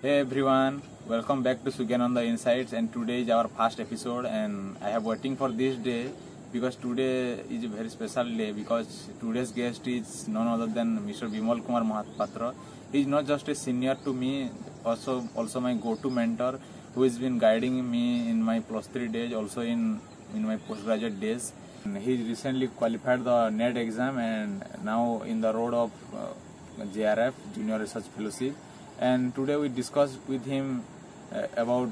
Hey everyone, welcome back to Sugyananda Insights, and today is our first episode and I have waiting for this day because today is a very special day because today's guest is none other than Mr. Bimal Kumar Mahapatra. He is not just a senior to me, also my go-to mentor who has been guiding me in my plus 3 days, also in my postgraduate days. And he recently qualified the NET exam and now in the road of JRF, Junior Research Fellowship. And today we discuss with him about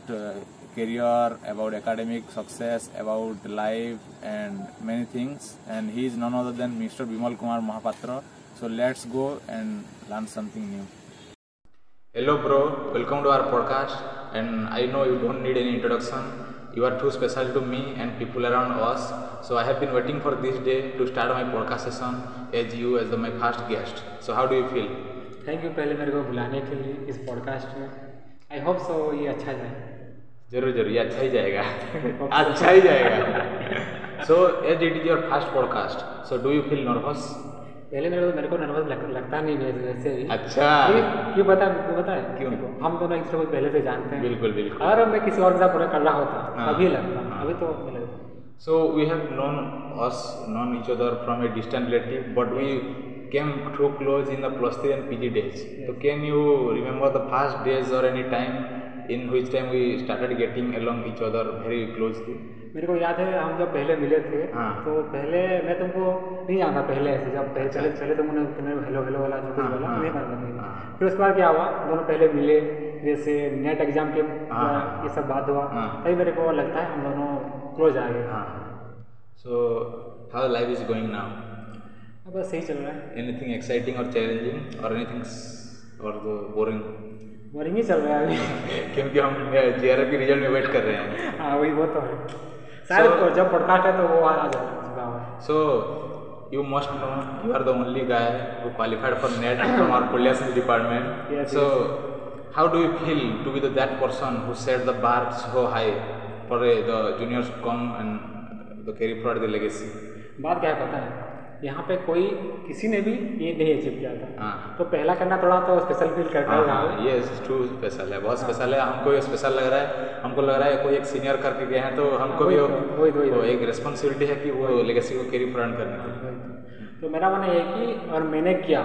career, about academic success, about life and many things. And he is none other than Mr. Bimal Kumar Mahapatra. So let's go and learn something new. Hello bro, welcome to our podcast. And I know you don't need any introduction. You are too special to me and people around us. So I have been waiting for this day to start my podcast session as my first guest. So how do you feel? Thank you पहले मेरे को बुलाने के लिए इस podcast में। I hope so ये अच्छा जाए। जरूर जरूर ये अच्छा ही जाएगा अच्छा ही जाएगा। So as it is your first podcast, so do you feel nervous? पहले मेरे को नर्वस लगता नहीं है वैसे ही। अच्छा क्यों पता है क्यों? हम दोनों एक दूसरे को पहले से जानते हैं। बिल्कुल बिल्कुल। अगर मैं किसी और के साथ पूरा कर रहा होता अभी लगता, अभी तो नहीं लगता। So we have known each other from a distant relative, but we came too close in the plus 3 and PG days. Yes. So can you remember the first days or any time in which time we started getting along each other very closely? मेरे को याद है हम जब पहले मिले थे तो पहले मैं तुमको नहीं जानता पहले ऐसे जब पहले तुमने हेलो वाला जो कुछ बोला नहीं करता था। फिर उसके बाद क्या हुआ, दोनों पहले मिले, जैसे नेट एग्जाम के ये सब बात हुआ तभी मेरे को लगता है हम दोनों क्लोज आ गए। So how life is going now? बस सही चल रहा है। Anything exciting or challenging or anything or the boring? Boring ही चल रहा है अभी क्योंकि हम JRF के रिजल्ट में वेट कर रहे हैं। हाँ वही वो तो है शायद जब पॉडकास्ट है तो वो आ जाएगा। So you must know you are the only guy who qualified for NET from our Polyas department. Yes, so how do you feel to be that person who set the bar so high for the juniors to come and the carry forward the legacy? बात क्या है पता है, यहाँ पे कोई किसी ने भी ये नहीं अचीव किया था। तो पहला करना थोड़ा तो स्पेशल फील करता है। ये ट्रू स्पेशल है, बहुत स्पेशल है। हमको ये स्पेशल लग रहा है, हमको लग रहा है कोई एक सीनियर करके गए हैं तो हमको भी वो एक रिस्पॉन्सिबिलिटी है कि वो लेगेसी को कैरी फॉरवर्ड करने की। तो मेरा मानना ये कि और मैंने किया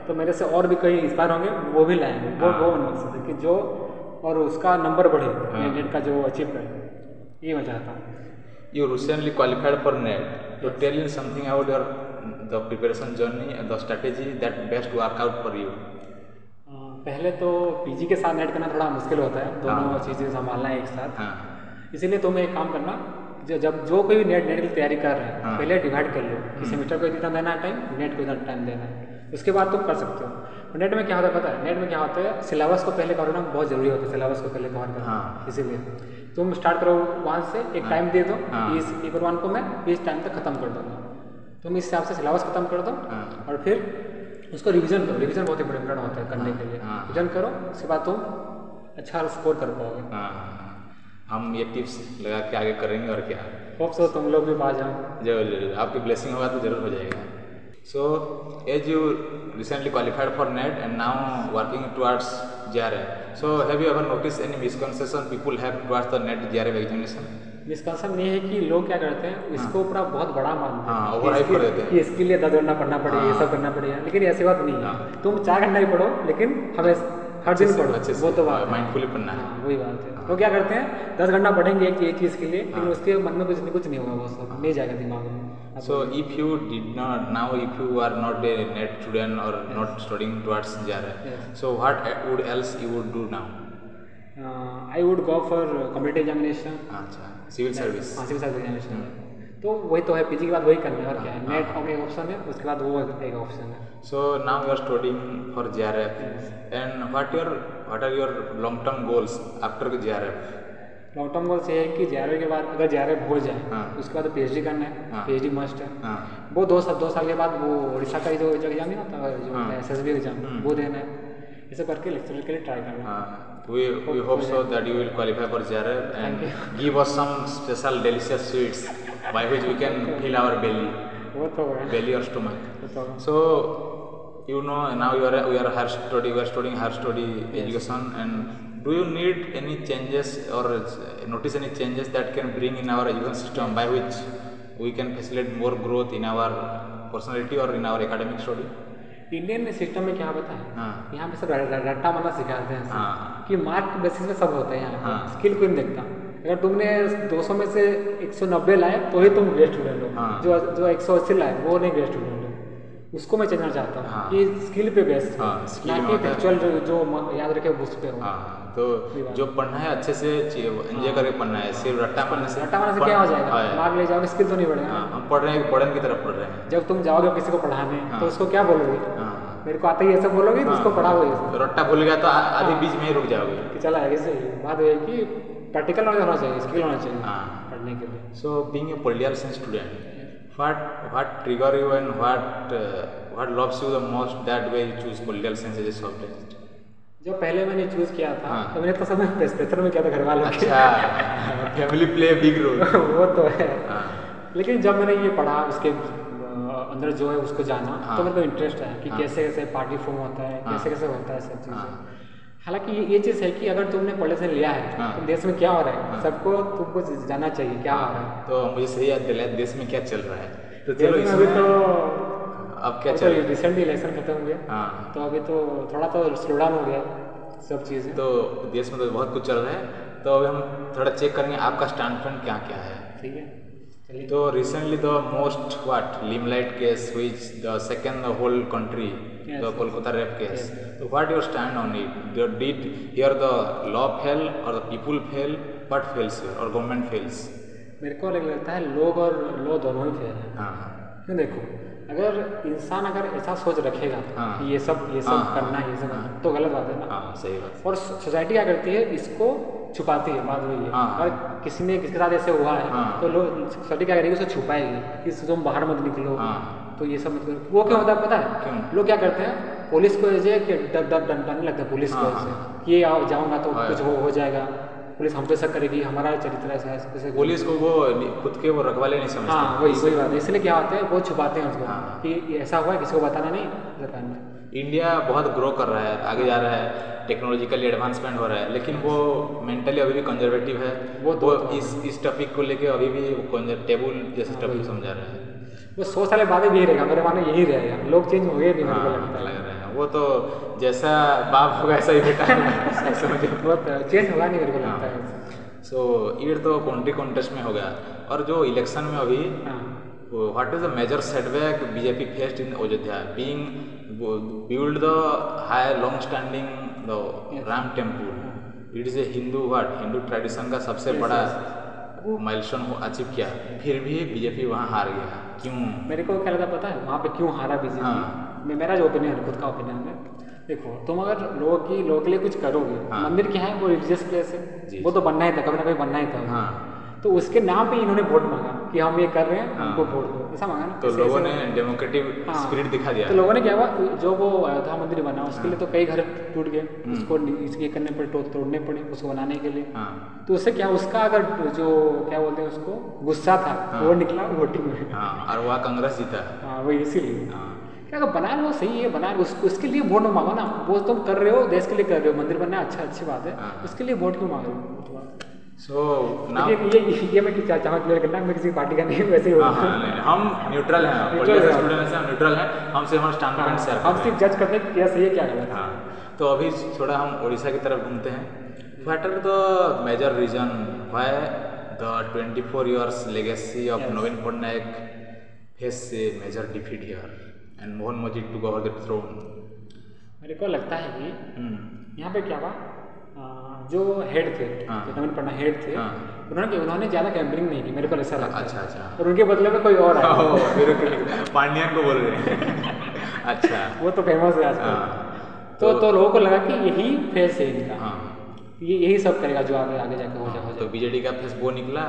तो मेरे से और भी कई इंस्पायर होंगे, वो भी लाएंगे। वो मकसद है कि जो और उसका नंबर बढ़े नेट का जो अचीव करे, ये मैं चाहता हूँ। You recently qualified for NET. So tell me something about the preparation journey and the strategy that best work out for you. पहले तो पीजी के साथ नेट करना थोड़ा मुश्किल होता है, दोनों चीज़ें संभालना एक साथ। इसीलिए तुम एक काम करना, जब जो कोई नेट की तैयारी कर रहे हैं पहले डिवाइड कर लो कि सेमेस्टर को इतना देना है टाइम, नेट को इतना टाइम देना है, उसके बाद तुम कर सकते हो। नेट में क्या होता है पता है, नेट में क्या होता है सिलेबस को पहले कवर करना बहुत जरूरी होता है। सिलेबस को पहले कवर करना, इसीलिए तुम स्टार्ट करो वहाँ से, एक टाइम दे दो इस पेपर 1 को मैं इस टाइम तक खत्म कर दूँगा। तुम इस हिसाब से सिलेबस खत्म कर दो और फिर उसको रिवीजन करो। रिवीजन बहुत इंपॉर्टेंट होता है करने के लिए। रिवीजन करो, उसके बाद तुम अच्छा स्कोर कर पाओगे। हम ये टिप्स लगा के आगे करेंगे और क्या। होप सो तुम लोग भी पा जाओ। जरूर आपकी ब्लेसिंग होगा तो जरूर हो जाएगा। So as you recently qualified for NET and now working towards JRF, so have you ever noticed any misconception people have towards the NET JRF examination? Misconception ये है कि लोग क्या करते हैं इसको पूरा बहुत बड़ा मानते हैं, ओवरहाइप कर देते हैं कि इसके लिए 10 घंटा पढ़ना पड़ेगा, ये सब करना पड़ेगा। लेकिन ऐसी बात नहीं है, तुम 4 घंटा ही पढ़ो लेकिन हमें हर दिन पढ़ो, वो तो बात माइंडफुली पढ़ना है। वही बात है। तो क्या करते हैं 10 घंटा पढ़ेंगे एक चीज़ के लिए, लेकिन उसके मन में कुछ नहीं होगा, वो सब नहीं जाएगा दिमाग में। So if you did not now, if you are not a NET student or not studying towards JRF, so what would else you would do now? I would go for competitive examination. अच्छा, civil service. Civil service examination. तो वही तो है, PG के बाद वही करना है और क्या है। नेट एक ऑप्शन है, उसके बाद वो एक ऑप्शन है। So now you are studying for JRF, and what are your long term goals after JRF? Long term goals ये है कि JRF के बाद अगर JRF हो जाए उसके बाद PhD करना है। PhD मस्ट है। वो 2 साल के बाद वो उड़ीसा का जो एग्जाम है ना, जो SSB एग्जाम वो देना है। ये सब करके लेक्चर के लिए ट्राई करना। We hope so that you will qualify for JRF and give us some special delicious sweets by which we can fill our belly or stomach. So you know now we are studying higher study education, and do you need any changes or notice any changes that can bring in our education system by which we can facilitate more growth in our personality or in our academic study? Indian system में क्या होता है, यहाँ पे सब रट्टा मारना सिखाते हैं कि मार्क बेसिस पे सब होता है यहाँ पे, स्किल कोई नहीं देखता। अगर तुमने 200 में से 190 लाए तो ही तुम बेस्ट स्टूडेंट हो, जो 180 लाए वो नहीं बेस्ट स्टूडेंट हो। उसको मैं चेंजना चाहता हूँ कि स्किल पे बेस्ट, ना कि फैक्चुअल जो याद रखे उस पे हो। तो जो पढ़ना है अच्छे से एंजॉय करके पढ़ना है, सिर्फ रट्टा मारने से क्या हो जाएगा, मार्क ले जाओगे स्किल तो नहीं बढ़ेगा। हम पढ़ रहे हैं, पढ़ने की तरफ पढ़ रहे हैं। जब तुम जाओगे किसी को पढ़ाने तो उसको क्या बोलोगे, मेरे को आता ही ऐसा बोलोगे तो उसको पढ़ाओगे। तो रट्टा भूल गया तो आधे बीच में ही रुक जाओगे कि चला है। ऐसे बात है कि प्रैक्टिकल नॉलेज होना चाहिए, स्किल होना चाहिए पढ़ने के लिए। So being a political science student, what trigger you and what loves you the most that way you choose political science as a subject? जब पहले मैंने चूज किया था तो मैंने तो सब प्रेशर में किया था घर वालों के। अच्छा, फैमिली प्ले बिग रोल। वो तो है, लेकिन जब मैंने ये पढ़ा उसके अंदर जो है उसको जाना तो मेरे को इंटरेस्ट है कि कैसे कैसे पार्टी फॉर्म होता है, कैसे कैसे होता है सब चीज़ें। हालांकि ये चीज़ है कि अगर तुमने पॉलिटिक्स लिया है तो देश में क्या हो रहा है सबको तुमको जानना चाहिए क्या हो रहा है। तो मुझे सही याद दिलाया देश में क्या चल रहा है। तो चलो अभी तो अब क्या चल रहा है, रिसेंटली इलेक्शन खत्म हुए तो अभी तो थोड़ा तो स्लो डाउन हो गया सब चीज़ें। तो देश में तो बहुत कुछ चल रहा है, तो अभी हम थोड़ा चेक करेंगे आपका स्टैंड पॉइंट क्या क्या है। ठीक है, चलिए। तो recently the most limelight case which the second the whole country, the Kolkata rape case. So what your stand on it? Did here the law fail or the people fail? What fails here or government fails? मेरे को लगता है लोग और law दोनों ही fail है। क्यों, देखो अगर इंसान अगर ऐसा सोच रखेगा कि ये सब करना है, ये सब तो गलत बात है ना। सही बात। और सोसाइटी क्या करती है, इसको छुपाती है। बात वही है, अगर किसी के साथ ऐसे हुआ है तो लोग सोसाइटी क्या करेगी, उसे छुपाएगी कि तुम बाहर मत निकलो, तो ये सब मत करो। वो क्या होता है पता है, लोग क्या करते हैं पुलिस को ऐसे कि डरने लगता है पुलिस को ऐसे कि ये जाऊँगा तो कुछ हो जाएगा, पुलिस हम पे शक करेगी, हमारा चरित्र ऐसे। पुलिस को वो खुद के वो रखवाले नहीं समझते। हाँ वही बात है, इसलिए क्या होता है वो छुपाते हैं उसको कि ऐसा हुआ है, किसी को बताना नहीं, बताना। इंडिया बहुत ग्रो कर रहा है, आगे जा रहा है, टेक्नोलॉजिकली एडवांसमेंट हो रहा है, लेकिन वो मेंटली अभी भी कंजर्वेटिव है। वो इस टॉपिक को लेके अभी भी टेबल जैसे टॉपिक समझा रहा है। वो 100 साल बाद भी रहेगा, मेरे माने यही रहेगा, लोग चेंज हो गए नहीं, मेरे को लगता लग रहा है। वो तो जैसा बाप होगा ऐसा ही बेटा बहुत चेंज होगा नहीं, मेरे को लगता है। सो ये तो कंट्री कॉन्टेस्ट में हो गया। और जो इलेक्शन में अभी what is the major setback BJP faced in Ayodhya being build the high long standing the Ram temple. It is a Hindu tradition का सबसे बड़ा वो माइलस्टोन अचीव किया, फिर भी बीजेपी वहाँ हार गया। क्यों? मेरे को क्या लगता पता है वहाँ पे क्यों हारा बीजेपी? मेरा जो ओपिनियन है, खुद का ओपिनियन है, देखो तुम अगर लोगों के लिए कुछ करोगे, मंदिर क्या है वो रिलीजियस प्लेस है, वो तो बनना ही था, कभी ना कभी बनना ही था। तो उसके नाम पे इन्होंने वोट मांगा कि हम ये कर रहे हैं, हमको वोट दो, ऐसा मांगा ना। तो लोगों ने डेमोक्रेटिक स्पिरिट दिखा दिया। तो लोगों ने क्या हुआ, जो वो अयोध्या मंदिर बना उसके लिए तो कई घर टूट गए, उसको इसके करने पड़े, तोड़ने पड़े उसको बनाने के लिए। तो उससे क्या, उसका अगर जो क्या बोलते हैं उसको गुस्सा था वो निकला वोटिंग में, और वह कांग्रेस जीता। हाँ वही, इसीलिए क्या अगर बना लो सही है, बना लो उसके लिए वोट मांगो ना। वो तुम कर रहे हो देश के लिए कर रहे हो, मंदिर बनना अच्छी बात है, उसके लिए वोट क्यों मांग रहे हो? So now ये मैं चाहूँ क्लियर करना, मैं किसी पार्टी का नहीं, वैसे ही हम न्यूट्रल हैं, पॉलिटिकल स्टूडेंट हैं, हम न्यूट्रल हैं, हमसे हमारा स्टैंड पॉइंट शेयर हम सिर्फ जज करते हैं क्या सही है क्या गलत। तो अभी थोड़ा हम उड़ीसा की तरफ घूमते हैं। What are the major reason why the 24 years legacy of Navin Patnaik faced a major defeat here and Mohan Majid took over the throne? मेरे को लगता है कि यहाँ पे क्या हुआ, जो हेड थे, जो नवीन पटनायक हेड थे, उन्होंने ज़्यादा कैंपेनिंग नहीं की, मेरे को ऐसा लगता है। अच्छा। और उनके बदले में कोई और आया। पांड्यन को बोल रहे हैं। अच्छा, वो तो फेमस है आजकल। तो लोगों को लगा कि यही फेस है इनका, यही सब करेगा जो आगे जाके हो जाए। तो बीजेडी का फेस वो निकला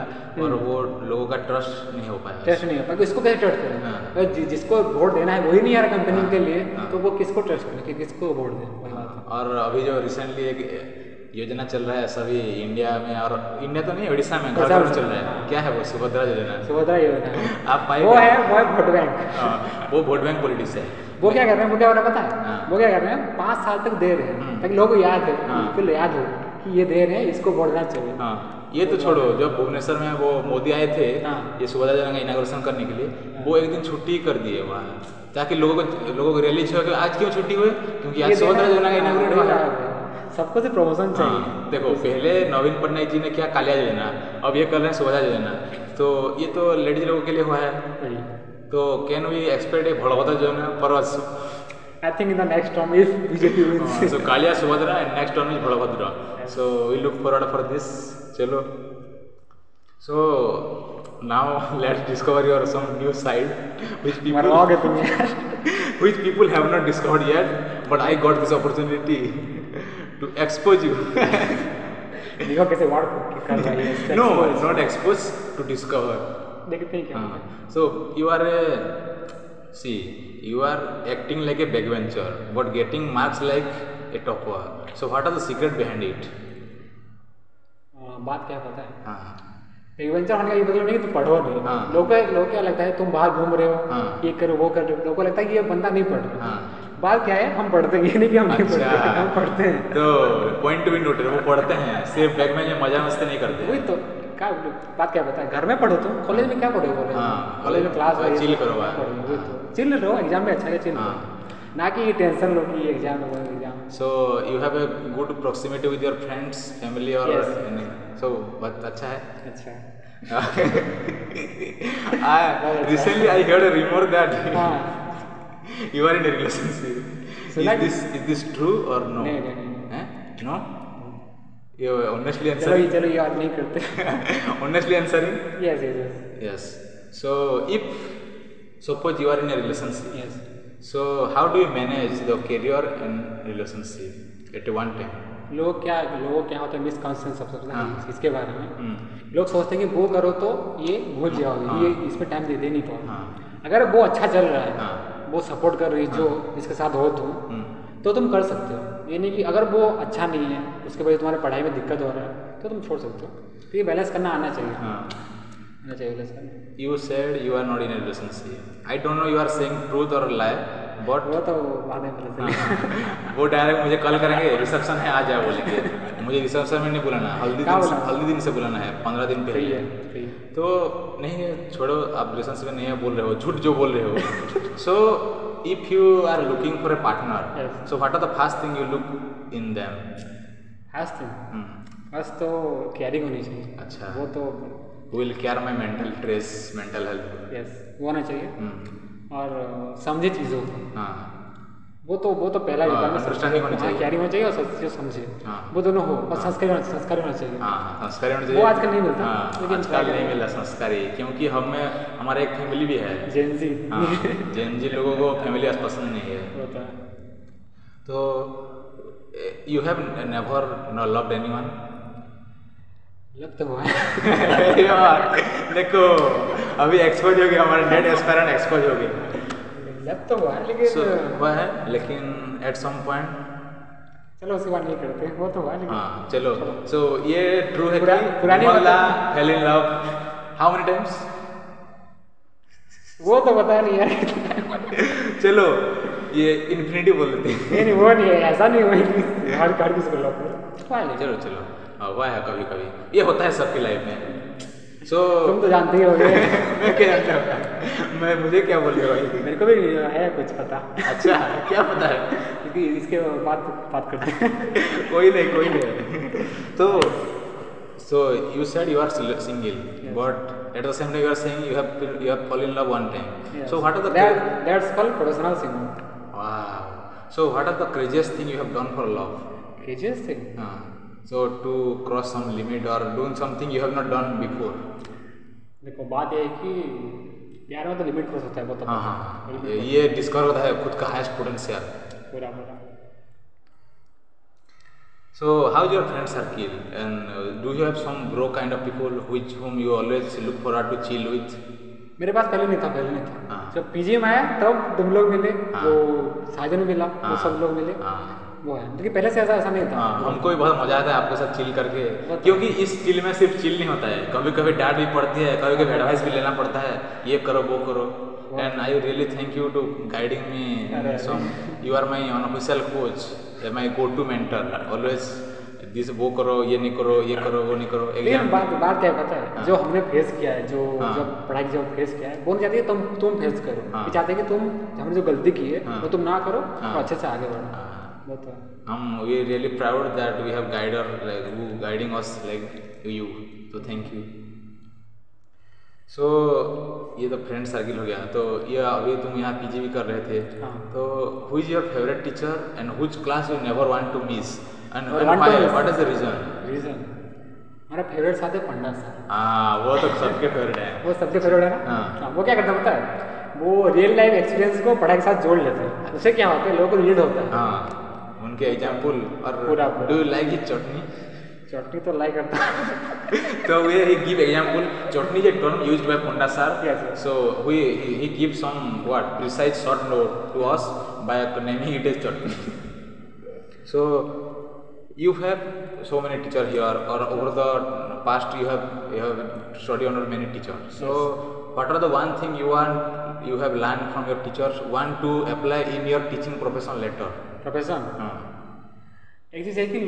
और वो लोगों का ट्रस्ट नहीं हो पाया। ट्रस्ट नहीं हो पाया, इसको कैसे ट्रस्ट करें? जिसको वोट देना है वही नहीं आ रहा कंपनी के लिए, तो वो किसको ट्रस्ट करें, किसको वोट दें? और अभी जो रिसेंटली एक योजना चल रहा है सभी इंडिया में, और इंडिया तो नहीं, उड़ीसा में घर चल रहा है, क्या है वो? सुभद्रा योजना। आप पाए? वो है वोट बैंक। वो वोट बैंक पॉलिटिक्स है। वो क्या कर रहे हैं, वो क्या हो रहा है पता है? वो क्या कर रहे हैं, 5 साल तक दे रहे हैं ताकि लोगों को याद है, बिल्कुल याद हो कि ये दे रहे हैं, इसको बढ़ना चाहिए। हाँ, ये तो छोड़ो, जब भुवनेश्वर में वो मोदी आए थे हाँ। ये सुभद्रा योजना का इनाग्रेशन करने के लिए, वो एक दिन छुट्टी कर दिए वहाँ, ताकि लोगों को रियलाइज हो कि आज क्यों छुट्टी हुई, क्योंकि आज सुभद्रा योजना का इनाग्रेट हुआ है। सबको से प्रमोशन चाहिए। हाँ, देखो पहले नवीन पटनायक जी ने क्या कालिया योजना, अब ये कर रहे हैं सुभद्रा योजना, तो ये तो लेडीज लोगों के लिए हुआ है। तो कैन वी एक्सपेक्ट ए बड़भद्र योजना for us? I think in the next term if BJP wins. So Kalia Subhadra and next term is Bhalabhadra. So we look forward for this. Chalo. So now let's discover your some new side which people have not discovered yet, but I got this opportunity to expose you. देखो कैसे word कर रहा है। No, it's not expose, to discover. देखते हैं क्या। So you are you are acting like a backbencher but getting marks like a topper. So what are the secret behind it? बात क्या पता है? हाँ, बैकबेंचर होने का ये मतलब नहीं कि तुम पढ़ो नहीं। हाँ। लोग क्या लगता है तुम बाहर घूम रहे हो, हाँ। ये करो वो कर रहे हो, लोगों को लगता है कि ये बंदा नहीं पढ़ रहा। हाँ। बात क्या है, हम पढ़ते हैं, ये नहीं कि हम नहीं पढ़ते, हम पढ़ते हैं। तो पॉइंट टू बी नोटेड, वो पढ़ते हैं, सिर्फ बैग में मजा मस्ती नहीं करते। वही तो क्या बात क्या पता है, घर में पढ़ो तुम, कॉलेज में क्या पढ़ोगे? कॉलेज में क्लास में चिल करो, चिल रहो, एग्जाम में अच्छा है चिल, ना कि टेंशन लो कि एग्जाम है exam. So you have a good proximity with your friends, family और सो बहुत अच्छा है। अच्छा recently I heard a rumor that you are in a relationship. Is this true or no? नहीं। No? You honestly answering? चलो ये बात नहीं करते। Honestly answering? Yes. So if suppose you are in a relationship, Yes. so how do you manage the career and relationship at one time? लोगों क्या होता है मिसकॉन्सेप्शन सबसे इसके बारे में। लोग सोचते हैं कि वो करो तो ये भूल जाओगे, ये इसमें टाइम दे नहीं पाओगे। अगर वो अच्छा चल रहा है, वो सपोर्ट कर रही है, जो इसके साथ हो तो तुम कर सकते हो। ये नहीं कि अगर वो अच्छा नहीं है, उसके वजह तुम्हारे पढ़ाई में दिक्कत हो रहा है, तो तुम छोड़ सकते हो। तो ये बैलेंस करना आना चाहिए। You said you are not in a relationship. I don't know you are saying truth or lie, but वो तो बाद में पता चलेगा। वो डायरेक्ट मुझे कॉल करेंगे, रिसेप्शन है आ जाओ बोलेंगे। मुझे रिसेप्शन में नहीं बुलाना, हल्दी दिन से बुलाना है, 15 दिन पहले। तो नहीं, छोड़ो, आप रिलेशनशिप में नहीं है बोल रहे हो, झूठ जो बोल रहे हो। So if you are looking for a partner, so what are the first thing you look in them? First तो केयरिंग होनी चाहिए। अच्छा, वो तो will care my mental stress, mental health. Yes, वो होना चाहिए। और समझे चीज़ों को। हाँ, वो तो पहला अंडरस्टैंडिंग होनी चाहिए, केयरिंग होनी चाहिए और जो समझे, वो दोनों हो। और संस्कारी होना चाहिए। हाँ, संस्कारी होना चाहिए। वो आजकल नहीं मिलता। लेकिन आजकल नहीं मिलता संस्कारी, क्योंकि हमारा एक फैमिली भी है, जेनजी। जेनजी लोगों को फैमिली पसंद नहीं है। तो you have never loved anyone? लग तो हुआ है। यार देखो, अभी एक्सपोज हो गया, हमारा डेड एस्पायरेंट एक्सपोज हो गया। लग तो हुआ है, लेकिन एट सम पॉइंट, चलो उसके बाद नहीं करते, वो तो हुआ है। हाँ, चलो। सो ये ट्रू है कि पुरानी fail in love how many times? वो तो पता नहीं यार। चलो ये इन्फिनिटी बोल देते हैं। नहीं, वो नहीं है, ऐसा नहीं हुआ हर किसी को लव। चलो हुआ है कभी, ये होता है सबकी लाइफ में। सो तुम तो जानते ही होगे। मैं क्या जानता हूँ, मुझे क्या बोल रहे हो भाई? मेरे को भी है कुछ पता। अच्छा, क्या पता है? क्योंकि इसके बात करते हैं। कोई नहीं। तो so you said you are single, but at the same time you are saying you have fall in love one time. So what are the that's called professional singing. Wow. So what are the craziest thing you have done for love? Craziest thing? So to cross some limit or doing something you have not done before. देखो बात ये है कि प्यार में तो limit cross होता है, वो तो हाँ, ये डिस्कवर होता है खुद का हाईएस्ट पोटेंशियल पूरा। So how's your friend circle, and do you have some bro kind of people whom you always look forward to chill with? मेरे पास पहले नहीं था। जब पीजी में आया तब तुम लोग मिले, वो साजन मिला, वो सब लोग मिले, वो है। लेकिन पहले से ऐसा नहीं था। हमको भी बहुत मजा आता है आपके साथ चिल करके, क्योंकि इस चिल में सिर्फ चिल नहीं होता है, कभी कभी डांट भी पड़ती है, कभी कभी एडवाइस भी लेना पड़ता है, ये करो वो करो। And I really thank you to guiding me some. You are my unofficial coach, my go to mentor, always जैसे वो करो, ये नहीं करो, ये करो, वो नहीं करो। लेकिन बात क्या है पता है, जो हमने फेस किया है, जो पढ़ाई की जब फेस किया है, वो नहीं चाहती है तुम फेस करो, ये चाहते हैं कि तुम हमने जो गलती की है वो तुम ना करो और अच्छे से आगे बढ़ो। हम we really proud that we have guider like who guiding us like you, तो थैंक यू। सो ये तो फ्रेंड सर्किल हो गया। तो ये अभी तुम यहाँ पीजी भी कर रहे थे, तो who is your favourite teacher and which class you never want to miss and what is the reason? हमारा फेवरेट साथ है पंडा सर। हाँ, वो तो सबके फेवरेट है। वो सबके फेवरेट है ना। हाँ। वो क्या करता है पता है, वो रियल लाइफ एक्सपीरियंस को पढ़ाई के साथ जोड़ लेते हैं, उससे क्या होता है लोगों को रिलेट होता है। हाँ, उनके एग्जाम्पल। और पूरा डू यू लाइक हिज चटनी? चटनी तो लाइक करता है। So we give example. Chutney is a term used by Ponda sir. Yes, yes. So he gives some precise short note to us by naming it as chutney. So you have so many teachers here, or over the past you have studied under many teachers. So what are the one thing you have learned from your teachers want to apply in your teaching profession later? Profession. एक चीज़ है कि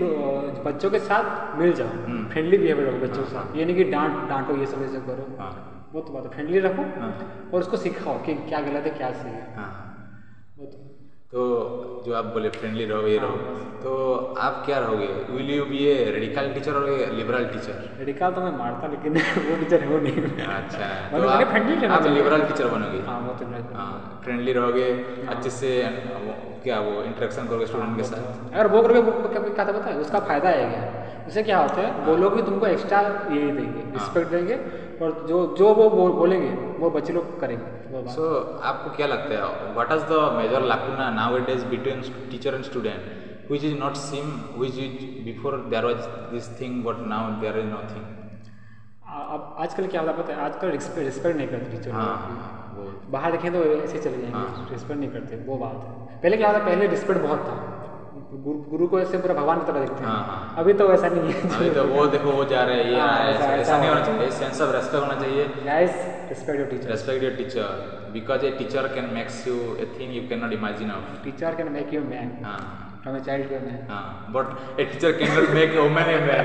बच्चों के साथ मिल जाओ, friendly behaviour रखो बच्चों के साथ। ये नहीं कि डांटो ये सब करो, वो तो बात है, फ्रेंडली रखो और उसको सिखाओ कि क्या गलत है क्या सही है। वो तो जो आप बोले फ्रेंडली रहो, ये रहो, तो आप क्या रहोगे? Will you be a radical teacher और ए लिबरल टीचर? रेडिकल तो मैं मारता, लेकिन वो टीचर है वो नहीं। अच्छा, तो आप लिबरल टीचर बनोगे? हाँ, वो तो फ्रेंडली रहोगे, अच्छे से क्या वो इंटरेक्शन करोगे स्टूडेंट के साथ। अगर वो करोगे, क्या था पता है, उसका फायदा है क्या, उससे क्या होता है, वो लोग भी तुमको एक्स्ट्रा ये देंगे, रिस्पेक्ट देंगे, और जो वो बोलेंगे वो बच्चे लोग करेंगे। So आपको क्या लगता है, what is the major lacuna nowadays between teacher and student, which is not same, which is before there was this thing but now there is nothing? अब आजकल क्या होता है पता है, आजकल रिस्पेक्ट नहीं करते टीचर। बाहर देखें तो ऐसे चले जाएंगे, रिस्पेक्ट नहीं करते, वो बात है। पहले क्या होता, पहले रिस्पेक्ट बहुत था, गुरु को ऐसे पूरा भगवान की तरह देखते हैं। अभी तो वैसा नहीं है। अभी तो वो देखो वो जा रहे हैं, ये आ रहे हैं, ऐसा नहीं होना चाहिए। सेंस ऑफ रेस्पेक्ट होना चाहिए। Guys, respect your teacher. Respect your teacher, because a teacher can makes you a thing you can not imagine of. Teacher can make you man. From a child to a man. But a teacher can not make a woman a man.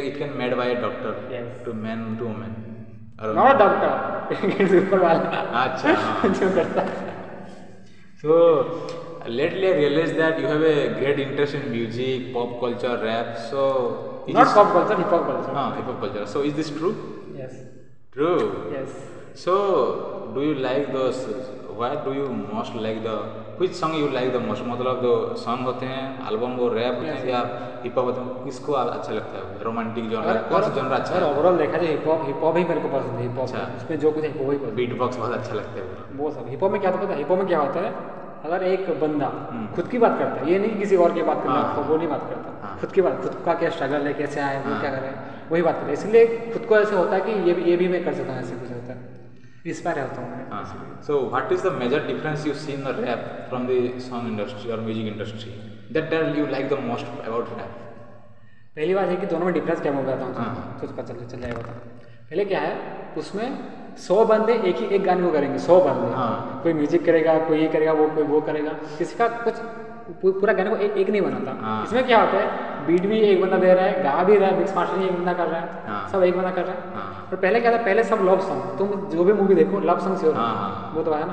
it can made by a doctor to man to woman. Not a doctor, ऊपर वाला। अच्छा, जो करता है। So lately I realized that you have a great interest in music, pop culture, rap. So not pop culture, hip hop culture. Hip hop culture. So is this true? Yes. True. Yes. So do you like those? Why do you most like the? Which song you like the most? मतलब जो song होते हैं, album वो rap होते हैं या hip hop होते हैं, किसको अच्छा लगता है? रोमांटिक जॉनर, कौन सा जॉनर अच्छा है? ओवरऑल देखा जाए हिप हॉप ही मेरे को पसंद है। हिप हॉप उसमें जो कुछ है वो ही पसंद है। बीट बॉक्स बहुत अच्छा लगता है वो सब। हिप हॉप में क्या होता है, हिप हॉप में क्या होता है, अगर एक बंदा खुद की बात करता है, ये नहीं किसी और की बात करता, वो नहीं बात करता, खुद की बात, खुद का क्या स्ट्रगल है, कैसे आया, वो क्या कर रहा है, वही बात करता है। इसलिए खुद को ऐसे होता है कि ये भी मैं कर सकता हूँ, ऐसे कुछ होता है, इंस्पायर होता हूँ। So what is the major difference you see in the rap from the song industry or music industry that you like the most about rap? पहली बात है कि दोनों में डिफरेंस क्या हो गया था, कुछ पता चल जाएगा। पहले क्या है, उसमें 100 बंदे एक गाने को करेंगे, 100 बंदे, कोई म्यूजिक करेगा, कोई ये करेगा, कोई वो करेगा, किसी का कुछ पूरा गाने को एक नहीं बनाता। इसमें क्या होता है, बीट भी एक बंदा दे रहा है, गा भी रहा है, मिक्स मास्टरिंग एक बंदा कर रहा है, सब एक बंदा कर रहा है। और पहले क्या था, पहले सब लव सॉन्ग, तुम जो भी मूवी देखो लव सॉन्ग से हो, वो तो है ना,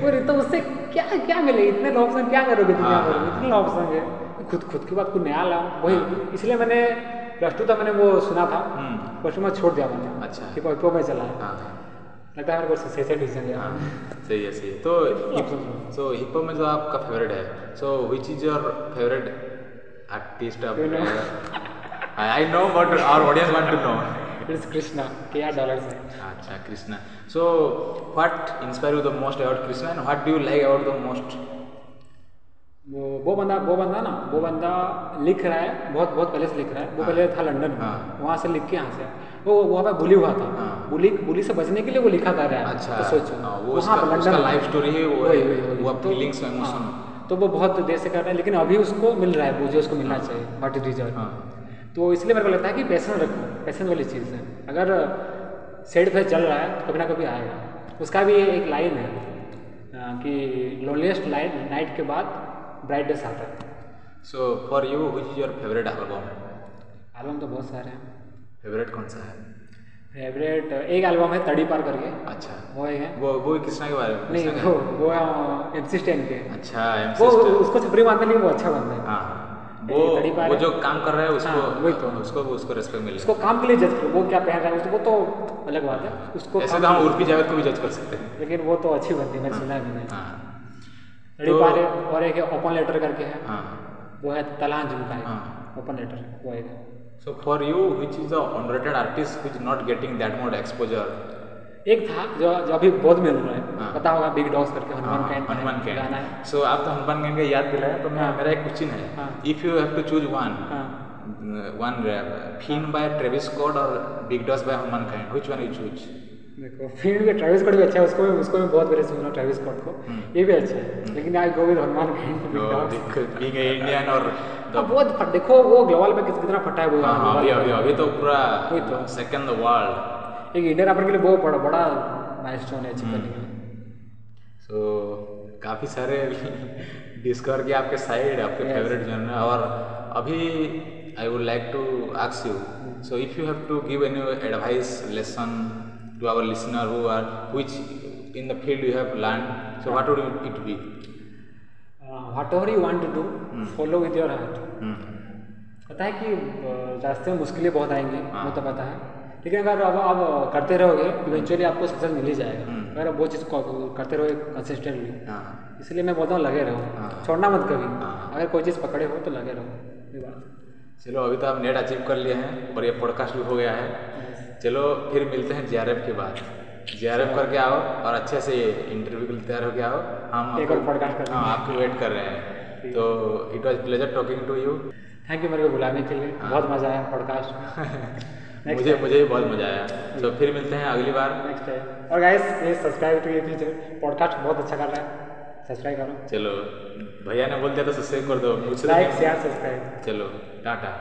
वो तो उससे क्या मिले, इतने लव सॉन्ग क्या करोगे दुनिया में, इतने लव सॉन्ग है, खुद की बात कुछ नया लाओ, वही। इसलिए मैंने +2 तक मैंने वो सुना था, +2 में छोड़ दिया मैंने। अच्छा, हिप हॉप में चला है, लगता है मेरे को सही डिसीजन लिया। सही है, सही है। तो हिप हॉप में जो आपका फेवरेट है, so which is your favourite artist of? I know but our audience want to know. It's Krishna, $KR से। अच्छा, Krishna. So what inspire you the most about Krishna and what do you like about the most? वो बंदा लिख रहा है, बहुत पहले से लिख रहा है। वो पहले था लंदन में, वहाँ से लिख के यहाँ से वो वहाँ पे बुली हुआ था, बुली से बचने के लिए वो लिखा कर रहा है। अच्छा, तो सोचो वो उसका लाइफ स्टोरी है, वो फीलिंग्स इमोशन, तो वो बहुत देर से कर रहा है, लेकिन अभी उसको मिल रहा है वो जो उसको मिलना चाहिए, व्हाट इज डिजर्व। तो इसलिए मेरे को लगता है कि पैशन रखो, पैशन वाली चीज़ है। अगर सेट पे चल रहा है तो कभी ना कभी आएगा। उसका भी एक लाइन है कि लोनलीएस्ट नाइट के बाद ब्राइट डेज आता है। So for you which is your favourite album? Album तो बहुत सारे हैं। फेवरेट कौन सा है? फेवरेट एक एल्बम है तड़ी पार करके। अच्छा, वो है वो कृष्णा के बारे में? नहीं, वो MC स्टैन के। अच्छा, वो उसको छपरी मानते नहीं, वो अच्छा बंदा है। हाँ, वो जो काम कर रहा है उसको, वही तो उसको रेस्पेक्ट मिले। उसको काम के लिए जज करो, वो क्या पहन रहा है उसको तो अलग बात है। उसको ऐसे तो हम उर्फी जावेद को भी जज कर सकते हैं, लेकिन वो तो अच्छी बनती है, मैंने सुना है मैंने। तड़ी तो पार है, और एक ओपन लेटर करके है। हाँ, वो है तलान झुमका है। ओपन लेटर वो है। So for you which is the unrated artist which not getting that more exposure? एक था जो अभी बहुत मिल रहा है, पता होगा, बिग डॉस करके, हनुमान कैंट गाना है। सो आप तो हनुमान कैंट का याद दिलाया, तो मेरा एक क्वेश्चन है, if you have to choose one Fein by Travis Scott और Big Dawgs by Hanumankind, which one you choose? देखो, फिन में ट्रेविस स्कॉट भी अच्छा है, उसको मैं बहुत बार सुना ट्रेविस स्कॉट को, ये भी अच्छा है, लेकिन I go with Hanumankind. Big Dawgs being a Indian और बहुत देखो वो ग्लोबल में कितना फटा है वो। अभी तो पूरा सेकंड द वर्ल्ड, एक इंडियन रैपर के लिए बहुत बड़ा माइलस्टोन है अचीव करने के लिए। सो काफ़ी सारे डिस्कवर किया आपके साइड, आपके फेवरेट जॉनर। और अभी I would like to ask you, so if you have to give any advice lesson to our listener who are which in the field you have learn, so what would it be? Whatever you want to do, follow with your heart. पता है कि रास्ते में मुश्किलें बहुत आएंगी, वो तो पता है, लेकिन अगर अब आप करते रहोगे इवेंचुअली आपको सक्सेस मिल ही जाएगा, अगर आप वो चीज़ को करते रहोगे कंसिस्टेंटली। इसलिए मैं बोलता हूँ लगे रहो, छोड़ना मत कभी। अगर कोई चीज़ पकड़े हो तो लगे रहो, ये बात। चलो, अभी तो आप नेट अचीव कर लिए हैं और ये पॉडकास्ट भी हो गया है। चलो फिर मिलते हैं JRF के बाद। JRF करके आओ और अच्छे से इंटरव्यू के लिए तैयार होके आओ, हम एक और पॉडकास्ट कर रहे हैं, आपको वेट कर रहे हैं। तो it was pleasure talking to you. Thank you मेरे को बुलाने के लिए, बहुत मज़ा आया पॉडकास्ट में। मुझे भी बहुत मजा आया। तो फिर मिलते हैं अगली बार नेक्स्ट टाइम। और गाइस प्लीज सब्सक्राइब टू ये फीचर, पॉडकास्ट बहुत अच्छा कर रहा है, सब्सक्राइब करो। चलो, भैया ने बोल दिया तो सब्सक्राइब कर दो, लाइक शेयर सब्सक्राइब। चलो, टाटा।